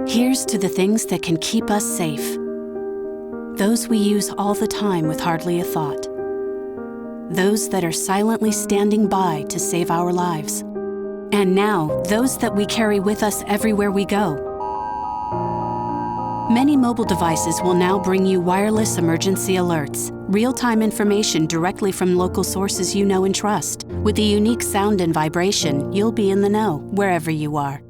Here's to the things that can keep us safe. Those we use all the time with hardly a thought. Those that are silently standing by to save our lives. And now, those that we carry with us everywhere we go. Many mobile devices will now bring you wireless emergency alerts, real-time information directly from local sources you know and trust. With the unique sound and vibration, you'll be in the know wherever you are.